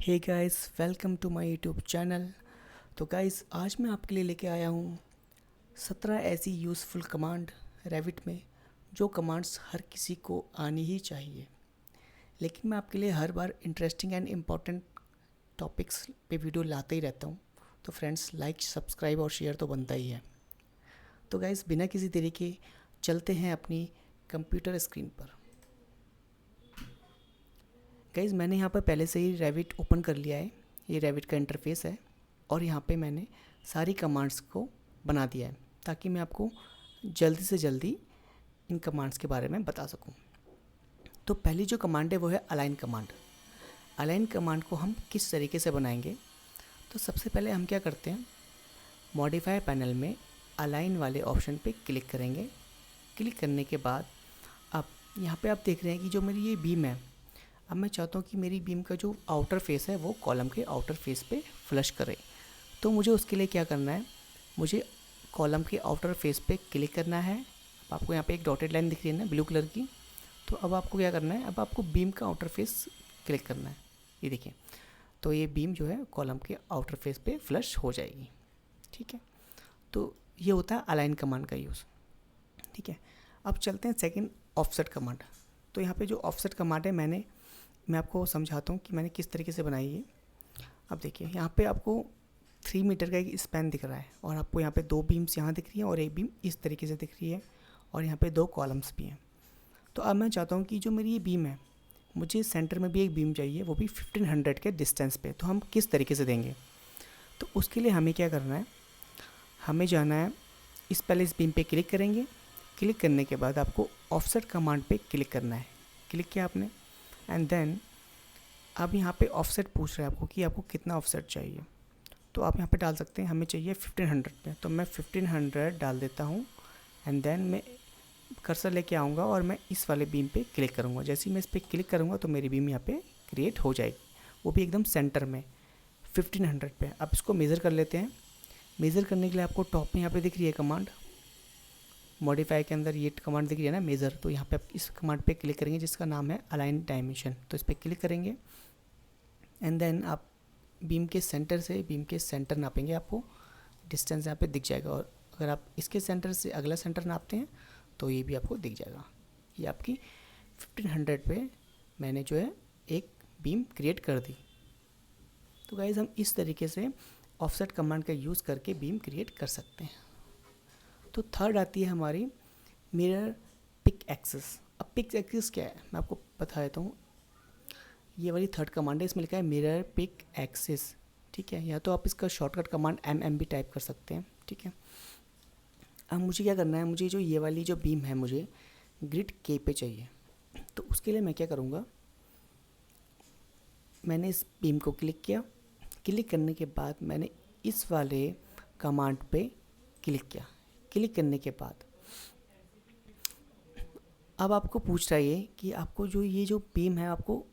Hey guys, welcome to my YouTube channel. तो guys, आज मैं आपके लिए लेके आया हूँ 17 ऐसी यूज़फुल कमांड रेविट में जो कमांड्स हर किसी को आनी ही चाहिए। लेकिन मैं आपके लिए हर बार इंटरेस्टिंग एंड इम्पॉर्टेंट टॉपिक्स पे वीडियो लाते ही रहता हूँ। तो फ्रेंड्स, लाइक, सब्सक्राइब और शेयर तो बनता ही है। तो गाइस, बिना किसी देरी के चलते हैं अपनी कंप्यूटर स्क्रीन पर। गाइज़, मैंने यहाँ पर पहले से ही रेविट ओपन कर लिया है। ये रेविट का इंटरफेस है और यहाँ पे मैंने सारी कमांड्स को बना दिया है ताकि मैं आपको जल्दी से जल्दी इन कमांड्स के बारे में बता सकूँ। तो पहली जो कमांड है वो है अलाइन कमांड। अलाइन कमांड को हम किस तरीके से बनाएंगे? तो सबसे पहले हम क्या करते हैं, मॉडिफाई पैनल में अलाइन वाले ऑप्शन पे क्लिक करेंगे। क्लिक करने के बाद अब यहाँ पे आप देख रहे हैं कि जो मेरी ये बीम है, अब मैं चाहता हूँ कि मेरी बीम का जो आउटर फेस है वो कॉलम के आउटर फेस पे फ्लश करे। तो मुझे उसके लिए क्या करना है, मुझे कॉलम के आउटर फेस पे क्लिक करना है। अब आपको यहाँ पे एक डॉटेड लाइन दिख रही है ना, ब्लू कलर की। तो अब आपको क्या करना है, अब आपको बीम का आउटर फेस क्लिक करना है। ये देखिए, तो ये बीम जो है कॉलम के आउटर फेस पे फ्लश हो जाएगी। ठीक है, तो ये होता है अलाइन कमांड का यूज़। ठीक है, अब चलते हैं सेकेंड, ऑफसेट कमांड। तो यहाँ पे जो ऑफसेट कमांड है मैं आपको समझाता हूँ कि मैंने किस तरीके से बनाई है। अब देखिए, यहाँ पे आपको 3 मीटर का एक स्पैन दिख रहा है और आपको यहाँ पे 2 बीम्स यहाँ दिख रही हैं और एक बीम इस तरीके से दिख रही है और यहाँ पे 2 कॉलम्स भी हैं। तो अब मैं चाहता हूँ कि जो मेरी ये बीम है, मुझे सेंटर में भी एक बीम चाहिए, वो भी 1500 के डिस्टेंस पे। तो हम किस तरीके से देंगे? तो उसके लिए हमें क्या करना है, हमें जाना है, पहले इस बीम पे क्लिक करेंगे। क्लिक करने के बाद आपको ऑफसेट कमांड पे क्लिक करना है। क्लिक किया आपने, एंड देन अब यहाँ पे ऑफसेट पूछ रहा है आपको कि आपको कितना ऑफसेट चाहिए। तो आप यहाँ पे डाल सकते हैं, हमें चाहिए 1500 पे, तो मैं 1500 डाल देता हूँ। एंड देन मैं कर्सर लेके आऊँगा और मैं इस वाले बीम पे क्लिक करूँगा। जैसे ही मैं इस पर क्लिक करूँगा तो मेरी बीम यहाँ पे क्रिएट हो जाएगी, वो भी एकदम सेंटर में 1500 पे। अब इसको मेज़र कर लेते हैं। मेज़र करने के लिए आपको टॉप में यहाँ पे दिख रही है कमांड, मॉडिफाई के अंदर ये कमांड दिख रही है ना, मेज़र। तो यहाँ पे आप इस कमांड पे क्लिक करेंगे जिसका नाम है अलाइन डायमेंशन। तो इस पर क्लिक करेंगे एंड देन आप बीम के सेंटर से बीम के सेंटर नापेंगे, आपको डिस्टेंस यहाँ पे दिख जाएगा। और अगर आप इसके सेंटर से अगला सेंटर नापते हैं तो ये भी आपको दिख जाएगा। ये आपकी 1500 पे मैंने जो है एक बीम क्रिएट कर दी। तो गाइज़, हम इस तरीके से ऑफसेट कमांड का यूज़ करके बीम क्रिएट कर सकते हैं। तो थर्ड आती है हमारी मिरर पिक एक्सिस। अब पिक एक्सिस क्या है मैं आपको बता देता हूँ। ये वाली थर्ड कमांड है, इसमें लिखा है मिरर पिक एक्सिस। ठीक है, या तो आप इसका शॉर्टकट कमांड MM भी टाइप कर सकते हैं। ठीक है, अब मुझे क्या करना है, मुझे जो ये वाली जो बीम है मुझे ग्रिड K पे चाहिए। तो उसके लिए मैं क्या करूँगा, मैंने इस बीम को क्लिक किया। क्लिक करने के बाद मैंने इस वाले कमांड पे क्लिक किया। क्लिक करने के बाद अब आपको पूछ रहा है कि आपको जो ये जो बीम है आपको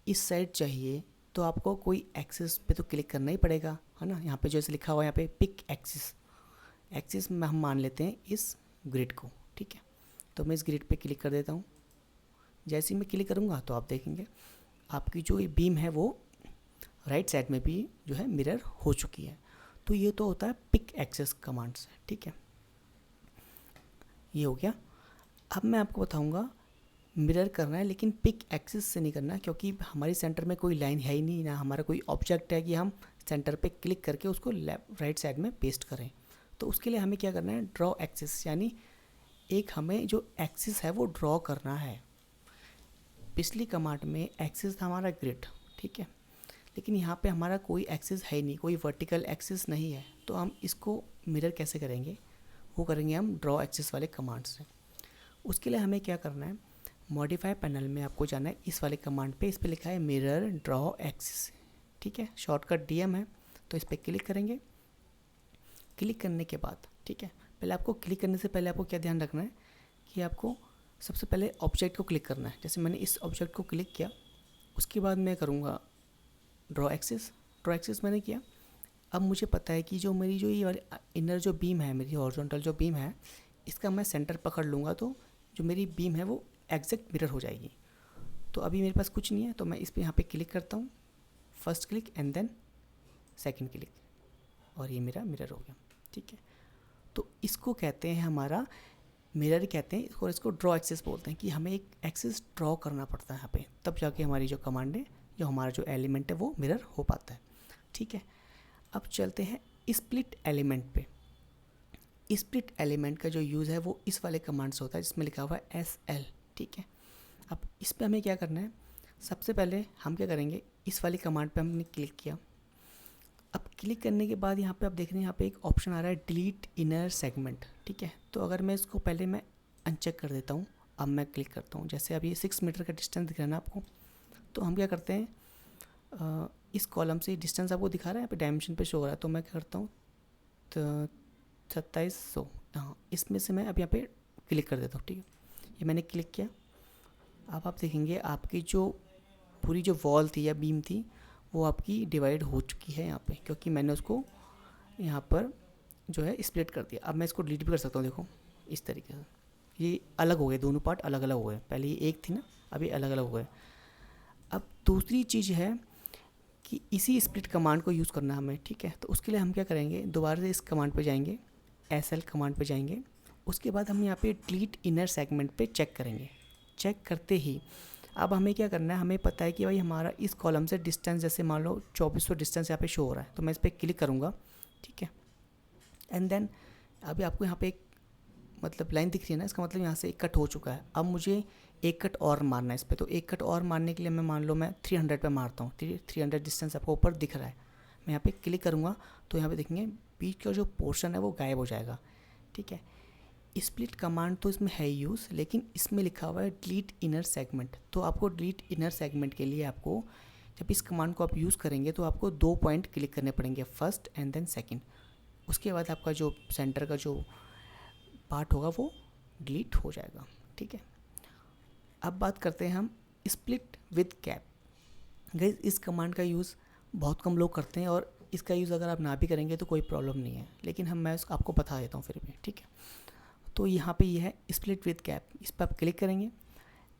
इस साइड चाहिए, तो आपको कोई एक्सिस पे तो क्लिक करना ही पड़ेगा, है ना। यहाँ पे जैसे लिखा हुआ है यहाँ पे पिक एक्सिस, एक्सिस में हम मान लेते हैं इस ग्रिड को। ठीक है, तो मैं इस ग्रिड पे क्लिक कर देता हूँ। जैसे ही मैं क्लिक करूँगा तो आप देखेंगे आपकी जो ये बीम है वो राइट साइड में भी जो है मिरर हो चुकी है। तो ये तो होता है पिक एक्सिस कमांड से। ठीक है, ये हो गया। अब मैं आपको बताऊँगा मिरर करना है, लेकिन पिक एक्सिस से नहीं करना है, क्योंकि हमारी सेंटर में कोई लाइन है ही नहीं, ना हमारा कोई ऑब्जेक्ट है कि हम सेंटर पे क्लिक करके उसको राइट साइड में पेस्ट करें। तो उसके लिए हमें क्या करना है, ड्रॉ एक्सिस, यानी एक हमें जो एक्सिस है वो ड्रॉ करना है। पिछली कमांड में एक्सिस था हमारा ग्रिड, ठीक है, लेकिन यहाँ पे हमारा कोई एक्सिस है ही नहीं, कोई वर्टिकल एक्सिस नहीं है। तो हम इसको मिरर कैसे करेंगे, वो करेंगे हम ड्रॉ एक्सिस वाले कमांड से। उसके लिए हमें क्या करना है, मॉडिफाई पैनल में आपको जाना है इस वाले कमांड पे, इस पे लिखा है मिरर ड्रॉ एक्सिस। ठीक है, शॉर्टकट DM है, तो इस पर क्लिक करेंगे। क्लिक करने के बाद, ठीक है, पहले आपको क्लिक करने से पहले आपको क्या ध्यान रखना है कि आपको सबसे पहले ऑब्जेक्ट को क्लिक करना है। जैसे मैंने इस ऑब्जेक्ट को क्लिक किया, उसके बाद मैं करूँगा ड्रॉ एक्सिस। ड्रॉ एक्सिस मैंने किया। अब मुझे पता है कि जो मेरी जो ये वाली इनर जो बीम है, मेरी हॉरिजॉन्टल जो बीम है, इसका मैं सेंटर पकड़ लूँगा तो जो मेरी बीम है वो एग्जैक्ट मिरर हो जाएगी। तो अभी मेरे पास कुछ नहीं है, तो मैं इस पर यहाँ पे क्लिक करता हूँ, first click and then second click, और ये मेरा मिरर हो गया। ठीक है, तो इसको कहते हैं हमारा मिरर कहते हैं, और इसको ड्रॉ एक्सेस बोलते हैं कि हमें एक एक्सेस ड्रॉ करना पड़ता है यहाँ पे, तब जाके हमारी जो कमांड है, जो हमारा जो एलिमेंट है वो मिरर हो पाता है। ठीक है, अब चलते हैं स्प्लिट एलिमेंट पे। स्प्लिट एलिमेंट का जो यूज़ है वो इस वाले कमांड से होता है जिसमें लिखा हुआ है SL। ठीक है, अब इस पर हमें क्या करना है, सबसे पहले हम क्या करेंगे, इस वाली कमांड पे हमने क्लिक किया। अब क्लिक करने के बाद यहाँ पे आप देख रहे हैं यहाँ पे एक ऑप्शन आ रहा है डिलीट इनर सेगमेंट। ठीक है, तो अगर मैं इसको पहले मैं अनचेक कर देता हूँ, अब मैं क्लिक करता हूँ, जैसे अब ये 6 मीटर का डिस्टेंस दिख रहा है ना आपको, तो हम क्या करते हैं, इस कॉलम से डिस्टेंस आपको दिखा रहा है, यहाँ पे डायमेंशन पे शो हो रहा है, तो मैं क्या करता हूँ, तो 2700, हाँ, इसमें से मैं अब यहाँ पे क्लिक कर देता हूँ। ठीक है, ये मैंने क्लिक किया। अब आप देखेंगे आपकी जो पूरी जो वॉल थी या बीम थी वो आपकी डिवाइड हो चुकी है यहाँ पे, क्योंकि मैंने उसको यहाँ पर जो है स्प्लिट कर दिया। अब मैं इसको डिलीट भी कर सकता हूँ, देखो इस तरीके से, ये अलग हो गए, दोनों पार्ट अलग अलग हो गए, पहले ये एक थी ना, अभी अलग अलग हो गए। अब दूसरी चीज़ है कि इसी स्प्लिट कमांड को यूज़ करना है हमें। ठीक है, तो उसके लिए हम क्या करेंगे, दोबारा से इस कमांड पे जाएंगे, SL कमांड पे जाएंगे, उसके बाद हम यहाँ पे डिलीट इनर सेगमेंट पे चेक करेंगे। चेक करते ही अब हमें क्या करना है, हमें पता है कि भाई हमारा इस कॉलम से डिस्टेंस, जैसे मान लो 2400 डिस्टेंस यहाँ पे शो हो रहा है, तो मैं इस पर क्लिक करूँगा। ठीक है, एंड देन अभी आपको यहाँ पे एक मतलब लाइन दिख रही है ना, इसका मतलब यहाँ से एक कट हो चुका है। अब मुझे एक कट और मारना है इस पर, तो एक कट और मारने के लिए मैं मान लो मैं 300 पे मारता हूँ। 300 डिस्टेंस आपको ऊपर दिख रहा है, मैं यहाँ पे क्लिक करूँगा तो यहाँ पे देखेंगे बीच का जो पोर्शन है वो गायब हो जाएगा। ठीक है, स्प्लिट कमांड तो इसमें है यूज़, लेकिन इसमें लिखा हुआ है डिलीट इनर सेगमेंट। तो आपको डिलीट इनर सेगमेंट के लिए आपको जब इस कमांड को आप यूज़ करेंगे तो आपको 2 पॉइंट क्लिक करने पड़ेंगे, फर्स्ट एंड देन सेकंड। उसके बाद आपका जो सेंटर का जो पार्ट होगा वो डिलीट हो जाएगा। ठीक है, अब बात करते हैं हम स्प्लिट विद कैप। गाइस, इस कमांड का यूज़ बहुत कम लोग करते हैं, और इसका यूज़ अगर आप ना भी करेंगे तो कोई प्रॉब्लम नहीं है, लेकिन मैं आपको बता देता हूँ फिर भी। ठीक है, तो यहाँ पे ये है स्प्लिट विद गैप, इस पर आप क्लिक करेंगे।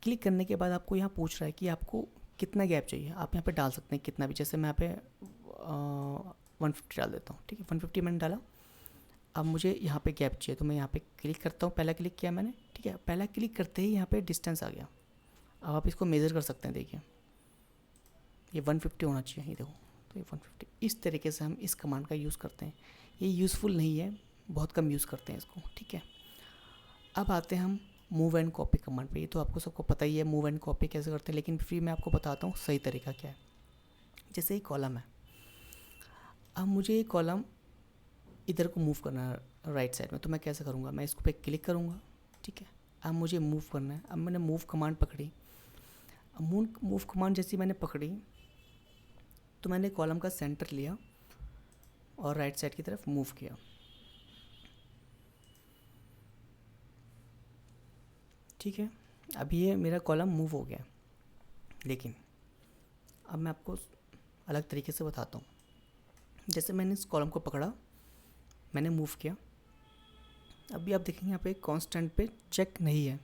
क्लिक करने के बाद आपको यहाँ पूछ रहा है कि आपको कितना गैप चाहिए, आप यहाँ पे डाल सकते हैं कितना भी, जैसे मैं यहाँ पे 150 डाल देता हूँ। ठीक है, 150 मैंने डाला। अब मुझे यहाँ पे गैप चाहिए, तो मैं यहाँ पे क्लिक करता हूँ, पहला क्लिक किया मैंने। ठीक है, पहला क्लिक करते ही यहाँ पे डिस्टेंस आ गया। अब आप इसको मेज़र कर सकते हैं, देखिए ये 150 होना चाहिए, ये देखो, तो ये 150। इस तरीके से हम इस कमांड का यूज़ करते हैं। ये यूज़फुल नहीं है, बहुत कम यूज़ करते हैं इसको। ठीक है, अब आते हैं हम मूव एंड कॉपी कमांड पे। ये तो आपको सबको पता ही है मूव एंड कॉपी कैसे करते हैं, लेकिन फिर मैं आपको बताता हूँ सही तरीका क्या है। जैसे ये कॉलम है, अब मुझे ये कॉलम इधर को मूव करना है राइट साइड में, तो मैं कैसे करूँगा, मैं इसको पे क्लिक करूँगा। ठीक है, अब मुझे मूव करना है। अब मैंने मूव कमांड पकड़ी। अब मूव कमांड जैसी मैंने पकड़ी तो मैंने कॉलम का सेंटर लिया और राइट साइड की तरफ मूव किया। ठीक है, अब ये मेरा कॉलम मूव हो गया, लेकिन अब मैं आपको अलग तरीके से बताता हूँ। जैसे मैंने इस कॉलम को पकड़ा, मैंने मूव किया, अभी आप देखेंगे यहाँ पे कांस्टेंट पे चेक नहीं है।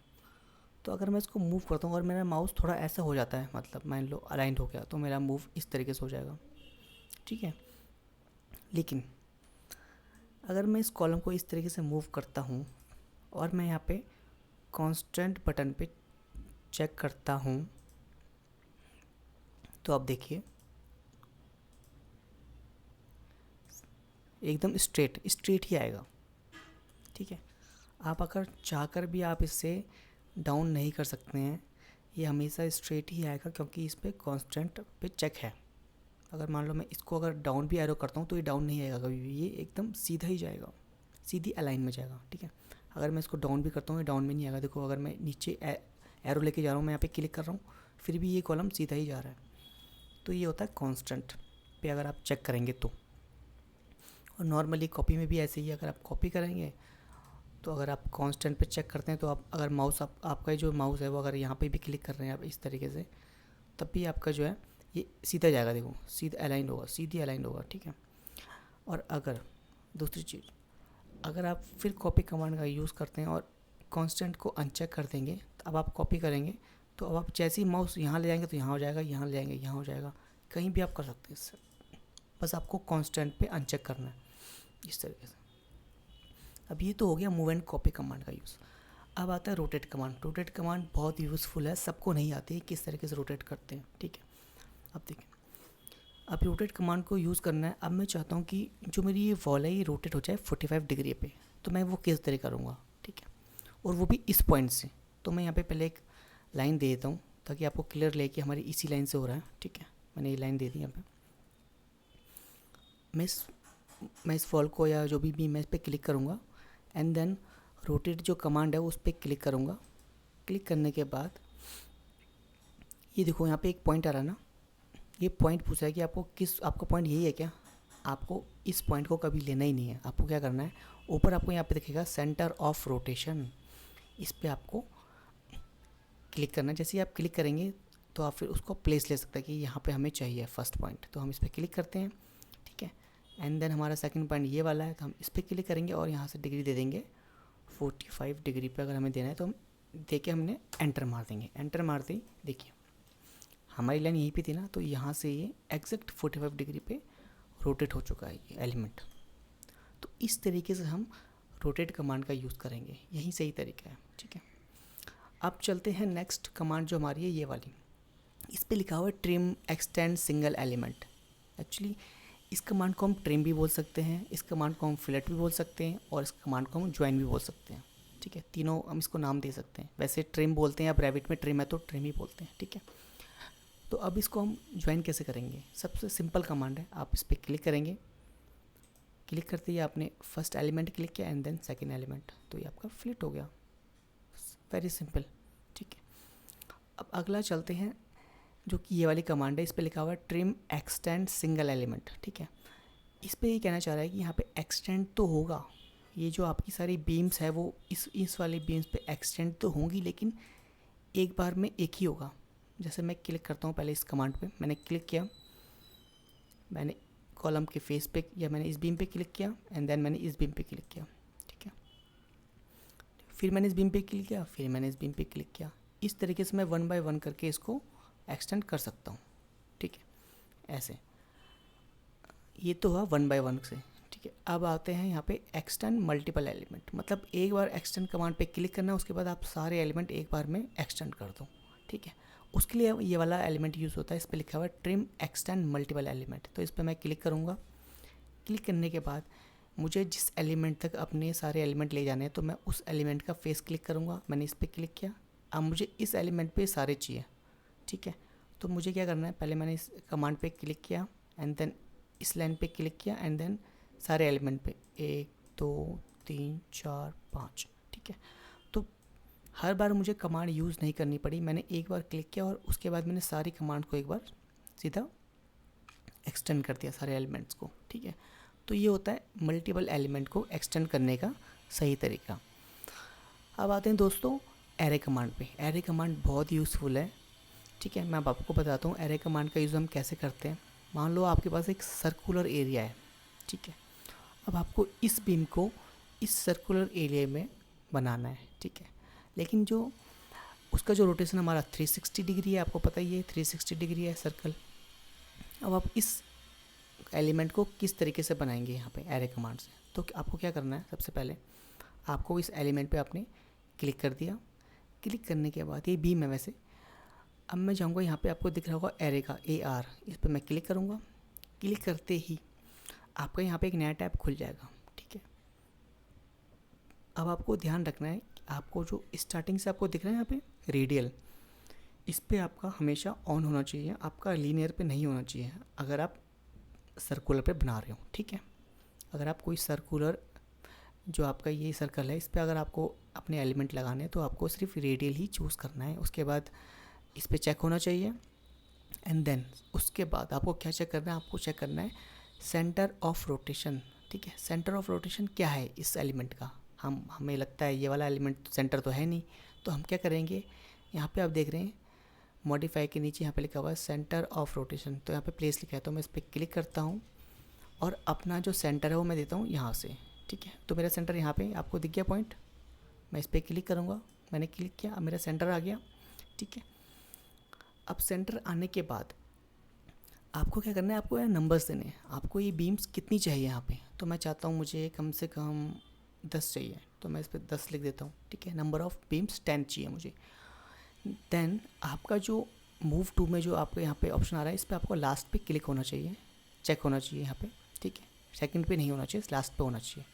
तो अगर मैं इसको मूव करता हूँ और मेरा माउस थोड़ा ऐसा हो जाता है, मतलब मान लो अलाइंड हो गया, तो मेरा मूव इस तरीके से हो जाएगा। ठीक है, लेकिन अगर मैं इस कॉलम को इस तरीके से मूव करता हूँ और मैं यहाँ पे कांस्टेंट बटन पे चेक करता हूँ, तो आप देखिए एकदम स्ट्रेट ही आएगा। ठीक है, आप अगर चाहकर भी आप इससे डाउन नहीं कर सकते हैं, ये हमेशा स्ट्रेट ही आएगा, क्योंकि इस पर कांस्टेंट पे चेक है। अगर मान लो मैं इसको अगर डाउन भी एरो करता हूँ तो ये डाउन नहीं आएगा कभी भी, ये एकदम सीधा ही जाएगा, सीधी अलाइन में जाएगा। ठीक है, अगर मैं इसको डाउन भी करता हूँ ये डाउन में नहीं आएगा। देखो, अगर मैं नीचे एरो लेके जा रहा हूँ, मैं यहाँ पे क्लिक कर रहा हूँ, फिर भी ये कॉलम सीधा ही जा रहा है। तो ये होता है कांस्टेंट पे अगर आप चेक करेंगे तो। और नॉर्मली कॉपी में भी ऐसे ही, अगर आप कॉपी करेंगे तो अगर आप कांस्टेंट पे चेक करते हैं तो आप अगर माउस आपका जो माउस है वो अगर यहाँ पे भी क्लिक कर रहे हैं आप इस तरीके से, तब भी आपका जो है ये सीधा जाएगा। देखो, सीधा अलाइंड होगा, सीधी अलाइंड होगा। ठीक है, और अगर दूसरी चीज़, अगर आप फिर कॉपी कमांड का यूज़ करते हैं और कांस्टेंट को अनचेक कर देंगे, तो अब आप कॉपी करेंगे तो अब आप जैसे ही माउस यहाँ ले जाएंगे तो यहाँ हो जाएगा, यहाँ ले जाएंगे यहाँ हो जाएगा, कहीं भी आप कर सकते हैं इससे, बस आपको कांस्टेंट पे अनचेक करना है इस तरीके से। अब ये तो हो गया मूव एंड कॉपी कमांड का यूज़। अब आता है रोटेट कमांड। रोटेट कमांड बहुत यूज़फुल है, सबको नहीं आती है किस तरीके से रोटेट करते हैं, ठीक है। अब देखिए, अब रोटेट कमांड को यूज़ करना है। अब मैं चाहता हूँ कि जो मेरी ये वॉल है ये रोटेट हो जाए 45 डिग्री पे, तो मैं वो किस तरह करूँगा, ठीक है, और वो भी इस पॉइंट से। तो मैं यहाँ पे पहले एक लाइन दे देता हूँ ताकि आपको क्लियर लगे कि हमारी इसी लाइन से हो रहा है, ठीक है। मैंने ये लाइन दे दी यहाँ पे। मैं इस वॉल को या जो भी मैं इस पर क्लिक करूँगा एंड देन रोटेट जो कमांड है उस पर क्लिक करूँगा। क्लिक करने के बाद ये देखो यहाँ पे एक पॉइंट आ रहा है ना, ये पॉइंट पूछा है कि आपका पॉइंट यही है क्या। आपको इस पॉइंट को कभी लेना ही नहीं है। आपको क्या करना है, ऊपर आपको यहाँ पे दिखेगा सेंटर ऑफ रोटेशन, इस पर आपको क्लिक करना है। जैसे ही आप क्लिक करेंगे तो आप फिर उसको प्लेस ले सकते हैं कि यहाँ पे हमें चाहिए फर्स्ट पॉइंट, तो हम इस पर क्लिक करते हैं, ठीक है। एंड देन हमारा सेकंड पॉइंट ये वाला है, तो हम इस पर क्लिक करेंगे और यहाँ से डिग्री दे देंगे 45 डिग्री पे। अगर हमें देना है तो हम दे के हमने एंटर मार देंगे। एंटर मारते ही देखिए हमारी लाइन यहीं पे थी ना, तो यहाँ से ये एग्जैक्ट 45 डिग्री पे रोटेट हो चुका है ये एलिमेंट। तो इस तरीके से हम रोटेट कमांड का यूज़ करेंगे, यही सही तरीका है, ठीक है। अब चलते हैं नेक्स्ट कमांड जो हमारी है ये वाली। इस पे लिखा हुआ है trim extend single element. Actually इस कमांड को हम ट्रिम भी बोल सकते हैं, इस कमांड को हम फिलेट भी बोल सकते हैं, और इस कमांड को हम ज्वाइन भी बोल सकते हैं, ठीक है। तीनों हम इसको नाम दे सकते हैं। वैसे ट्रिम बोलते हैं, अब रैबिट में ट्रिम है तो ट्रिम ही बोलते हैं, ठीक है। तो अब इसको हम ज्वाइन कैसे करेंगे, सबसे सिंपल कमांड है, आप इस पर क्लिक करेंगे। क्लिक करते ही आपने फर्स्ट एलिमेंट क्लिक किया एंड देन सेकेंड एलिमेंट, तो ये आपका फिलेट हो गया, वेरी सिंपल, ठीक है। अब अगला चलते हैं जो कि ये वाली कमांड है। इस पर लिखा हुआ है ट्रिम एक्सटेंड सिंगल एलिमेंट, ठीक है। इस पर ये कहना चाह रहा है कि यहाँ पे एक्सटेंड तो होगा, ये जो आपकी सारी बीम्स है वो इस वाली बीम्स पे एक्सटेंड तो होंगी, लेकिन एक बार में एक ही होगा। जैसे मैं क्लिक करता हूँ पहले इस कमांड पे, मैंने क्लिक किया, मैंने कॉलम के फेस पे या मैंने इस बीम पे क्लिक किया एंड देन मैंने इस बीम पे क्लिक किया, ठीक है। फिर मैंने इस बीम पे क्लिक किया, फिर मैंने इस बीम पे क्लिक किया। इस तरीके से मैं 1 बाय 1 करके इसको एक्सटेंड कर सकता हूँ, ठीक है। ऐसे ये तो हुआ 1 बाय 1 से, ठीक है। अब आते हैं यहाँ पे एक्सटेंड मल्टीपल एलिमेंट, मतलब एक बार एक्सटेंड कमांड पे क्लिक करना है, उसके बाद आप सारे एलिमेंट एक बार में एक्सटेंड कर दो, ठीक है। उसके लिए ये वाला एलिमेंट यूज़ होता है। इस पर लिखा हुआ है ट्रिम एक्सटेंड मल्टीपल एलिमेंट, तो इस पर मैं क्लिक करूँगा। क्लिक करने के बाद मुझे जिस एलिमेंट तक अपने सारे एलिमेंट ले जाने हैं तो मैं उस एलिमेंट का फेस क्लिक करूँगा। मैंने इस पर क्लिक किया, अब मुझे इस एलिमेंट पे सारे चाहिए, ठीक है। तो मुझे क्या करना है, पहले मैंने इस कमांड पे क्लिक किया एंड देन इस लाइन पे क्लिक किया एंड देन सारे एलिमेंट पे 1 2 3 4 5, ठीक है। तो हर बार मुझे कमांड यूज़ नहीं करनी पड़ी, मैंने एक बार क्लिक किया और उसके बाद मैंने सारी कमांड को एक बार सीधा एक्सटेंड कर दिया सारे एलिमेंट्स को, ठीक है। तो ये होता है मल्टीपल एलिमेंट को एक्सटेंड करने का सही तरीका। अब आते हैं दोस्तों एरे कमांड पे। एरे कमांड बहुत यूज़फुल है, ठीक है। मैं अब आपको बताता हूँ एरे कमांड का यूज़ हम कैसे करते हैं। मान लो आपके पास एक सर्कुलर एरिया है, ठीक है। अब आपको इस बीम को इस सर्कुलर एरिया में बनाना है, ठीक है। लेकिन जो उसका जो रोटेशन हमारा 360 डिग्री है, आपको पता ही है 360 डिग्री है सर्कल। अब आप इस एलिमेंट को किस तरीके से बनाएंगे यहाँ पे एरे कमांड से, तो आपको क्या करना है, सबसे पहले आपको इस एलिमेंट पे आपने क्लिक कर दिया। क्लिक करने के बाद ये बीम है वैसे, अब मैं जाऊँगा यहाँ पे आपको दिख रहा होगा एरे का AR, इस पर मैं क्लिक करूँगा। क्लिक करते ही आपका यहाँ पे एक नया टैब खुल जाएगा, ठीक है। अब आपको ध्यान रखना है, आपको जो स्टार्टिंग से आपको दिख रहा है यहाँ पे रेडियल, इस पर आपका हमेशा ऑन होना चाहिए, आपका लीनियर पे नहीं होना चाहिए अगर आप सर्कुलर पे बना रहे हो, ठीक है। अगर आप कोई सर्कुलर जो आपका ये सर्कल है इस पर अगर आपको अपने एलिमेंट लगाने हैं तो आपको सिर्फ रेडियल ही चूज़ करना है। उसके बाद इस पर चेक होना चाहिए एंड देन उसके बाद आपको क्या चेक करना है, आपको चेक करना है सेंटर ऑफ रोटेशन, ठीक है। सेंटर ऑफ रोटेशन क्या है इस एलिमेंट का, हमें लगता है ये वाला एलिमेंट सेंटर तो है नहीं, तो हम क्या करेंगे, यहाँ पे आप देख रहे हैं मॉडिफाई के नीचे यहाँ पे लिखा हुआ है सेंटर ऑफ रोटेशन, तो यहाँ पे प्लेस लिखा है, तो मैं इस पर क्लिक करता हूँ और अपना जो सेंटर है वो मैं देता हूँ यहाँ से, ठीक है। तो मेरा सेंटर यहाँ पे आपको दिख गया पॉइंट, मैं इस पर क्लिक करूँगा, मैंने क्लिक किया, अब मेरा सेंटर आ गया, ठीक है। अब सेंटर आने के बाद आपको क्या करना है, आपको यहाँ नंबर्स देने हैं, आपको ये बीम्स कितनी चाहिए यहाँ पे। तो मैं चाहता हूँ मुझे कम से कम 10 चाहिए, तो मैं इस पर 10 लिख देता हूँ, ठीक है। नंबर ऑफ़ बीम्स 10 चाहिए मुझे। देन आपका जो मूव टू में जो आपको यहाँ पे ऑप्शन आ रहा है, इस पर आपको लास्ट पे क्लिक होना चाहिए, चेक होना चाहिए यहाँ पे, ठीक है। सेकंड पे नहीं होना चाहिए, लास्ट पे होना चाहिए।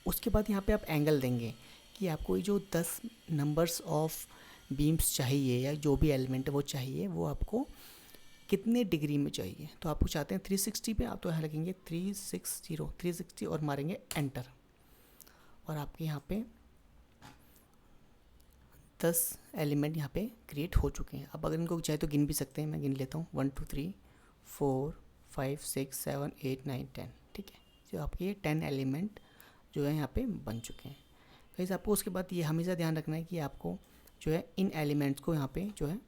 उसके बाद यहाँ पे आप एंगल देंगे कि आपको ये जो 10 नंबर्स ऑफ बीम्स चाहिए या जो भी एलिमेंट है वो चाहिए, वो आपको कितने डिग्री में चाहिए। तो आपको चाहते हैं 360 पे, आप तो यहाँ लगेंगे 360 और मारेंगे एंटर, और आपके यहाँ पे 10 एलिमेंट यहाँ पे क्रिएट हो चुके हैं। अब अगर इनको चाहे तो गिन भी सकते हैं, मैं गिन लेता हूँ 1 2 3 4 5 6 7 8 9 10, ठीक है। जो आपके ये 10 एलिमेंट जो है यहाँ पे बन चुके हैं। गाइस आपको उसके बाद ये हमेशा ध्यान रखना है कि आपको जो है इन एलिमेंट्स को यहाँ पे जो है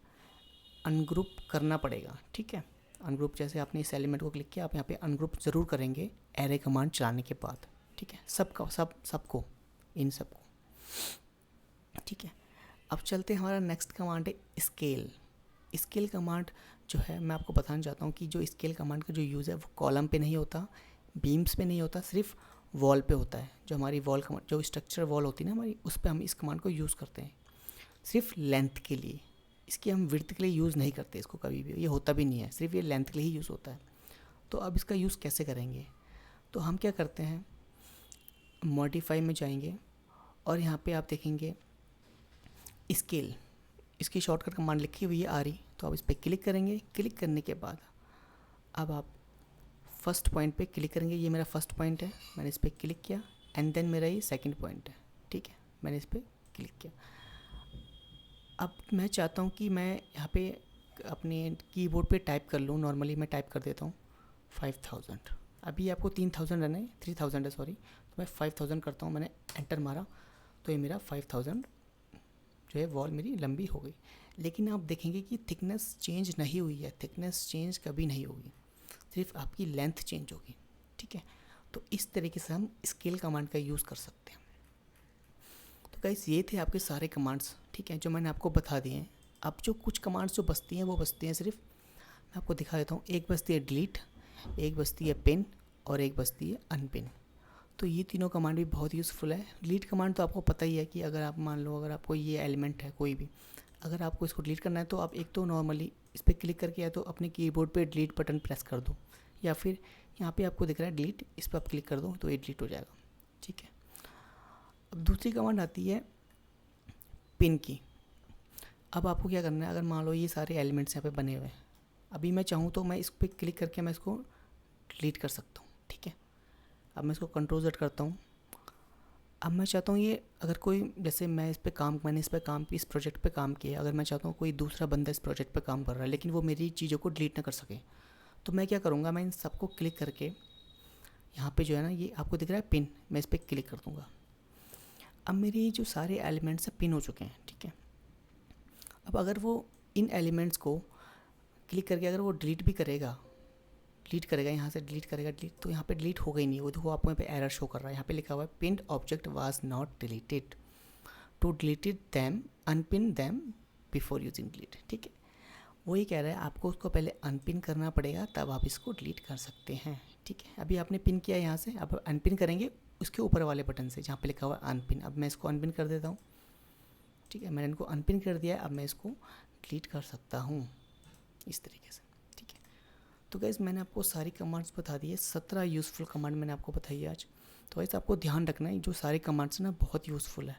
अनग्रुप करना पड़ेगा, ठीक है। अनग्रुप, जैसे आपने इस एलिमेंट को क्लिक किया, आप यहाँ पे अनग्रुप ज़रूर करेंगे एरे कमांड चलाने के बाद, ठीक है। सबको इन सबको, ठीक है। अब चलते हैं, हमारा नेक्स्ट कमांड है स्केल। स्केल कमांड जो है मैं आपको बताना चाहता हूँ कि जो स्केल कमांड का जो यूज़ है वो कॉलम पे नहीं होता, बीम्स पे नहीं होता, सिर्फ वॉल पे होता है। जो हमारी वॉल कमांड, जो स्ट्रक्चर वॉल होती है ना हमारी, उस पर हम इस कमांड को यूज़ करते हैं सिर्फ लेंथ के लिए। इसकी हम विड्थ के लिए यूज़ नहीं करते इसको कभी भी, ये होता भी नहीं है, सिर्फ ये लेंथ के लिए ही यूज़ होता है। तो अब इसका यूज़ कैसे करेंगे, तो हम क्या करते हैं, मॉडिफाई में जाएंगे और यहाँ पे आप देखेंगे स्केल, इसकी शॉर्टकट कमांड लिखी हुई है आ रही, तो आप इस पर क्लिक करेंगे। क्लिक करने के बाद अब आप फर्स्ट पॉइंट पे क्लिक करेंगे, ये मेरा फर्स्ट पॉइंट है, मैंने इस पर क्लिक किया, एंड देन मेरा ये सेकंड पॉइंट है, ठीक है, मैंने इस पर क्लिक किया। अब मैं चाहता हूँ कि मैं यहाँ पे अपने कीबोर्ड पे टाइप कर लूँ, नॉर्मली मैं टाइप कर देता हूँ 5000। अभी आपको 3000 रहना है, 3000 है सॉरी, तो मैं 5000 करता हूँ, मैंने एंटर मारा, तो ये मेरा 5000 जो है वॉल मेरी लंबी हो गई। लेकिन आप देखेंगे कि थिकनेस चेंज नहीं हुई है, थिकनेस चेंज कभी नहीं होगी, सिर्फ आपकी लेंथ चेंज होगी, ठीक है। तो इस तरीके से हम स्केल कमांड का यूज़ कर सकते हैं। तो गाइस ये थे आपके सारे कमांड्स, ठीक है, जो मैंने आपको बता दिए हैं। अब जो कुछ कमांड्स जो बचती हैं वो बचती हैं सिर्फ, मैं आपको दिखा देता हूँ। एक बचती है डिलीट, एक बचती है पिन, और एक बचती है अनपिन। तो ये तीनों कमांड भी बहुत यूज़फुल है। डिलीट कमांड तो आपको पता ही है कि अगर आप मान लो, अगर आपको ये एलिमेंट है कोई भी, अगर आपको इसको डिलीट करना है तो आप एक तो नॉर्मली इस पर क्लिक करके या तो अपने कीबोर्ड पे डिलीट बटन प्रेस कर दो, या फिर यहाँ पे आपको दिख रहा है डिलीट, इस पर आप क्लिक कर दो तो ये डिलीट हो जाएगा, ठीक है। अब दूसरी कमांड आती है पिन की। अब आपको क्या करना है, अगर मान लो ये सारे एलिमेंट्स यहाँ पे बने हुए हैं, अभी मैं चाहूँ तो मैं इस पर क्लिक करके मैं इसको डिलीट कर सकता हूँ, ठीक है। अब मैं इसको कंट्रोल Z करता हूँ। अब मैं चाहता हूँ ये, अगर कोई, जैसे मैं मैंने इस प्रोजेक्ट पे काम किया, अगर मैं चाहता हूँ कोई दूसरा बंदा इस प्रोजेक्ट पे काम कर रहा है लेकिन वो मेरी चीज़ों को डिलीट ना कर सके, तो मैं क्या करूँगा, मैं इन सबको क्लिक करके यहाँ पे जो है ना, ये आपको दिख रहा है पिन, मैं इस पर क्लिक कर दूँगा। अब मेरे जो सारे एलिमेंट्स हैं पिन हो चुके हैं, ठीक है। अब अगर वो इन एलिमेंट्स को क्लिक करके अगर वो डिलीट करेगा, यहाँ से डिलीट करेगा, तो यहाँ पे डिलीट हो गई नहीं, वो देखो आपको यहाँ पे एरर शो कर रहा है, यहाँ पे लिखा हुआ है pinned object was not deleted, to deleted them unpin them before using delete, ठीक है। वही कह रहा है आपको उसको पहले अनपिन करना पड़ेगा, तब आप इसको डिलीट कर सकते हैं, ठीक है। अभी आपने पिन किया यहाँ से, अब अनपिन करेंगे उसके ऊपर वाले बटन से जहाँ पे लिखा हुआ है अनपिन। अब मैं इसको अनपिन कर देता हूँ, ठीक है, मैंने इनको अनपिन कर दिया है। अब मैं इसको डिलीट कर सकता हूँ इस तरीके से, ठीक है। तो गाइस मैंने आपको सारी कमांड्स बता दी है, 17 यूज़फुल कमांड मैंने आपको बताई है आज। तो गाइस आपको ध्यान रखना है, जो सारे कमांड्स ना बहुत यूज़फुल है,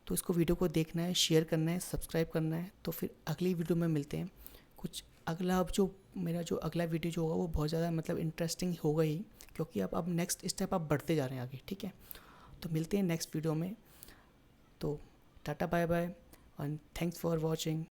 तो इसको वीडियो को देखना है, शेयर करना है, सब्सक्राइब करना है। तो फिर अगली वीडियो में मिलते हैं। कुछ अगला, अब जो मेरा जो अगला वीडियो जो होगा वो बहुत ज़्यादा मतलब इंटरेस्टिंग होगा ही, क्योंकि अब नेक्स्ट स्टेप आप बढ़ते जा रहे हैं आगे, ठीक है। तो मिलते हैं नेक्स्ट वीडियो में। तो tata bye bye and thanks for watching.